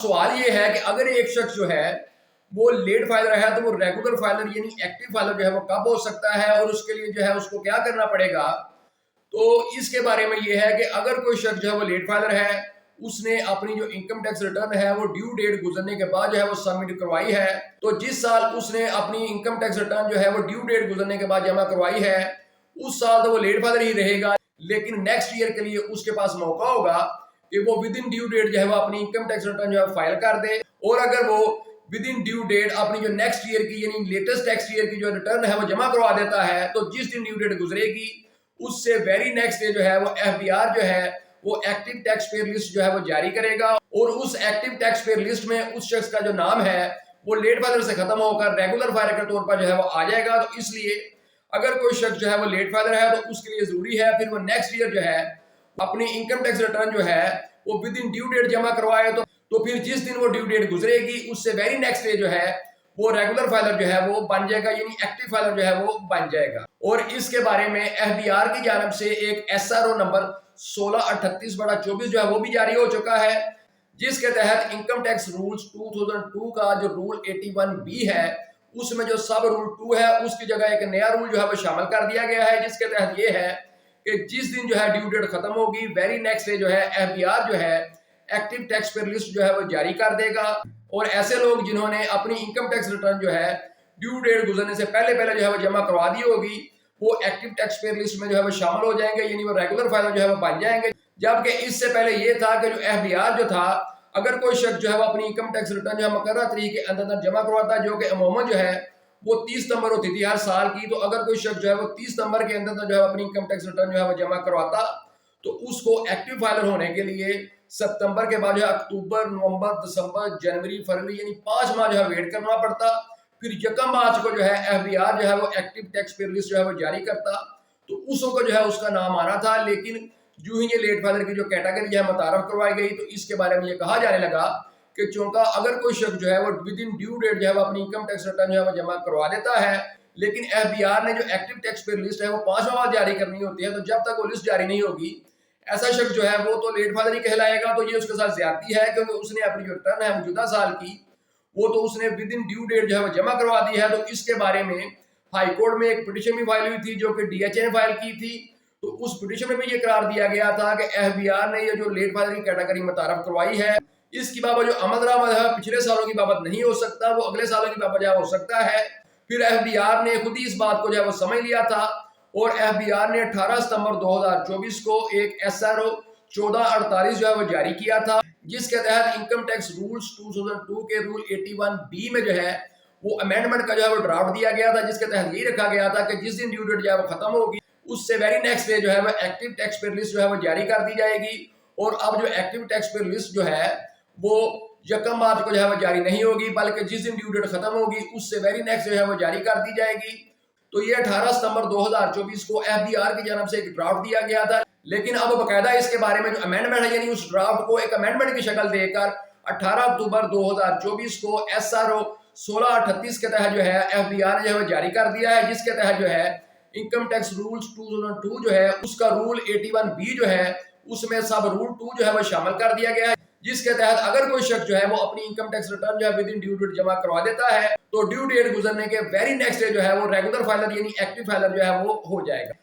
सवाल ये है कि अगर एक शख्स जो है वो लेट फाइलर है तो वो रेगुलर फाइलर यानी एक्टिव फाइलर जो है वो कब हो सकता है और उसके लिए जो है उसको क्या करना पड़ेगा। तो इसके बारे में ये है कि अगर कोई शख्स जो है वो लेट फाइलर है, उसने अपनी जो इनकम टैक्स रिटर्न है वो ड्यू डेट गुजरने के बाद जो है वो सबमिट करवाई है, तो जिस साल उसने अपनी इनकम टैक्स रिटर्न जो है वो ड्यू डेट गुजरने के बाद जमा करवाई है, उस साल तो वो लेट फाइलर ही रहेगा। लेकिन नेक्स्ट ईयर के लिए उसके पास मौका होगा कि वो विद इन ड्यू डेट जो है वो अपनी इनकम टैक्स रिटर्न जो है फाइल कर दे। और अगर वो विद इन ड्यू डेट अपनी जो नेक्स्ट ईयर की यानी लेटेस्ट टैक्स ईयर की जो रिटर्न है वो जमा करवा देता है, तो जिस दिन ड्यू डेट गुजरेगी उससे वेरी नेक्स्ट डे जो है वो एफबीआर जो है वो एक्टिव टैक्स पेयर लिस्ट जो है वो जारी करेगा और उस एक्टिव टैक्स पेयर लिस्ट में उस शख्स का जो नाम है वो लेट फाइलर से खत्म होकर रेगुलर फाइलर के तौर पर जो है वो आ जाएगा। तो इसलिए अगर कोई शख्स जो है वो लेट फाइलर है तो उसके लिए जरूरी है फिर वो नेक्स्ट ईयर जो है अपनी इनकम टैक्स रिटर्न जो है वो विद इन ड्यू डेट जमा करवाए। तो फिर जिस दिन वो ड्यू डेट गुजरेगी उससे वेरी नेक्स्ट डे जो है वो रेगुलर फाइलर जो है वो बन जाएगा यानी एक्टिव फाइलर जो है वो बन जाएगा। और इसके बारे में एफबीआर की जानब से एक एसआरओ नंबर 1638/24 जो है वो भी जारी हो चुका है, जिसके तहत इनकम टैक्स रूल्स 2002 का जो रूल 81B है उसमें जो सब रूल 2 है उसकी जगह एक नया रूल जो है वो शामिल कर दिया गया है, जिसके तहत ये है कि जिस दिन जो है ड्यू डेट खत्म होगी वेरी नेक्स्ट डे जो है एफबीआर जो है एक्टिव टैक्स पेयर लिस्ट जो है वो जारी कर देगा। और ऐसे लोग जिन्होंने अपनी इनकम टैक्स रिटर्न जो है ड्यू डेट गुजरने से पहले पहले जो है वो जमा करवा दी होगी वो एक्टिव टैक्स पेयर लिस्ट में जो है वो शामिल हो जाएंगे यानी वो रेगुलर फाइलर जो है वो बन जाएंगे। जबकि इससे पहले ये था कि जो एफबीआर जो था अगर कोई शख्स जो है वो अपनी इनकम टैक्स रिटर्न जो है मुकर्रर तरीके के अंदर जमा करवाता है जो कि अमूमन जो है वो 30 नंबर होती थी हर साल की, तो अगर कोई शख्स जो है वो 30 नंबर के अंदर जो है अपनी इनकम टैक्स रिटर्न जो है वो जमा करवाता तो उसको एक्टिव फाइलर होने के लिए सितंबर के बाद जो है अक्टूबर, नवंबर, दिसंबर, जनवरी, फरवरी यानी 5 माह जो है वेट करना पड़ता। फिर 1 मार्च को जो है एफबीआर जो है वो एक्टिव टैक्स पेयर लिस्ट जो है वो जारी करता, तो उसों को जो है उसका नाम आना था। लेकिन जो ही ये लेट फाइलर की जो कैटेगरी है मुतारफ करवाई गई तो इसके बारे में ये कहा जाने लगा कि चूंकि अगर कोई शख्स जो है वो विद इन ड्यू डेट जो है वो अपनी इनकम टैक्स रिटर्न जो है वो जमा करवा देता है, लेकिन एफबीआर ने जो एक्टिव टैक्स पेयर लिस्ट है वो 5 माह जारी करनी होती है, तो जब तक वो लिस्ट जारी नहीं होगी ऐसा शख्स जो है वो तो लेट फाइलर ही कहलाएगा। तो ये उसके साथ ज्यादती है क्योंकि उसने अपनी जो रिटर्न है मौजूदा साल की वो तो उसने विद इन ड्यू डेट जो है वो जमा करवा दी है। तो इसके बारे में हाई कोर्ट में एक पिटीशन भी फाइल हुई थी जो कि डीएचए ने फाइल की थी, तो उस पिटीशन में भी ये करार दिया गया था कि एफबीआर ने ये जो लेट फाइलर की कैटेगरी मुतारफ करवाई है इसकी बाबत जो अमल है पिछले सालों की बाबत नहीं हो सकता, वो अगले सालों की बाबत जो हो सकता है। फिर एफबीआर ने खुद ही इस बात को जो है वो समझ लिया था और एफबीआर ने 18 सितंबर 2024 को एक एसआरओ 1448 जो है वो जारी किया था, जिसके तहत इनकम टैक्स रूल्स 2002 के रूल 81B में जो है वो अमेंडमेंट का जो है वो ड्राफ्ट दिया गया था, जिसके तहत ये रखा गया था कि जिस दिन ड्यू डेट जो है वो खत्म होगी उससे वेरी नेक्स्ट डे जो है वो एक्टिव टैक्स पेयर लिस्ट जो है वो जारी कर दी जाएगी। और अब जो एक्टिव टैक्स पेयर लिस्ट जो है वो 1 मार्च को जो है वो जारी नहीं होगी, बल्कि जिस दिन ड्यू डेट खत्म होगी उससे वेरी नेक्स्ट जो है वो जारी कर दी जाएगी। तो ये 18 सितंबर 2024 को एफबीआर की जानब से एक ड्राफ्ट दिया गया था, लेकिन अब बकायदा इसके बारे में जो अमेंडमेंट है यानी उस ड्राफ्ट को एक अमेंडमेंट की शक्ल देकर 18 अक्टूबर 2024 को एसआरओ 1638 के तहत जो है एफबीआर जो है जारी कर दिया है, जिसके तहत जो है इनकम टैक्स रूल्स 2002 जो है उसका रूल 81B जो है उसमें सब रूल 2 जो है वो शामिल कर दिया गया है, जिसके तहत अगर कोई शख्स जो है वो अपनी इनकम टैक्स रिटर्न जो है विद इन ड्यू डेट जमा करवा देता है तो ड्यू डेट गुजरने के वेरी नेक्स्ट डे जो है वो रेगुलर फाइलर यानी एक्टिव फाइलर जो है वो हो जाएगा।